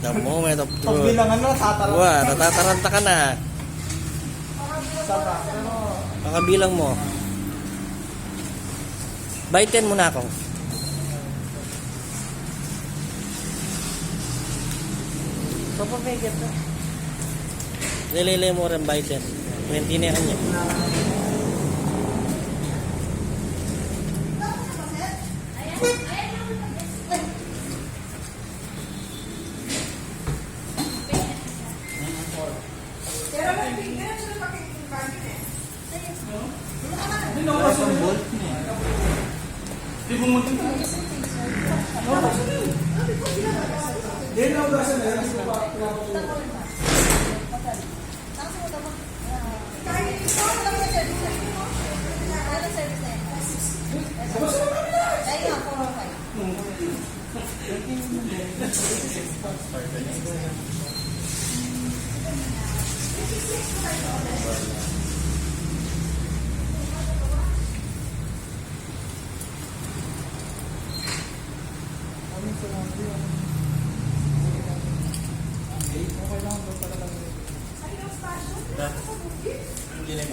The moment of Pag truth. bilangan mo, tatarap. Wow, natataranta ka na. Saka, pero... Pakabilang mo. Baitin mo na ako. Papapagit na. Nililay mo rin baitin. 20 na yan niya. Isang bolt niya. Di bumunta na. Hindi na ugasan na yan.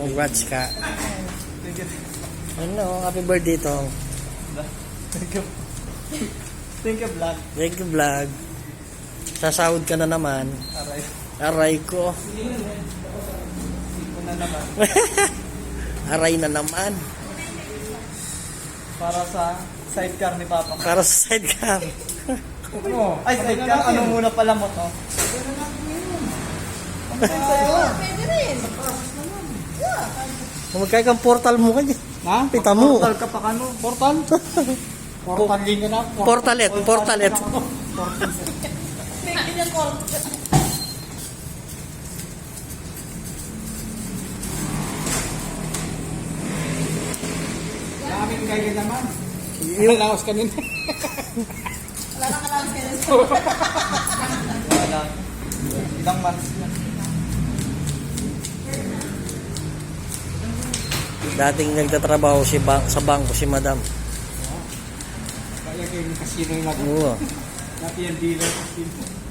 Congrats ka. Ano, happy birthday Tong. Thank you. Thank you, Black. Thank you vlog. Sasahod ka na naman. Aray. Aray ko. Iko na naman. Aray na naman. Para sa sidecar ni Papa. Para sa sidecar. Ano? Ay, sidecar. Ano muna pala mo to? Pwede rin. Magkaya kang portal mo kanya. Ha? Pita mo. Portal ka pa kano? Portal? Portal din na. Portalet. Portalet. May ganyan ko. Daming kayo naman. Yung Laos kanina. Wala nang alam ka na. Wala. Ilang months na. dating nagtatrabaho sa bangko si Madam. Kaya kayo yung casino yung Oo. Dati yung dealer casino.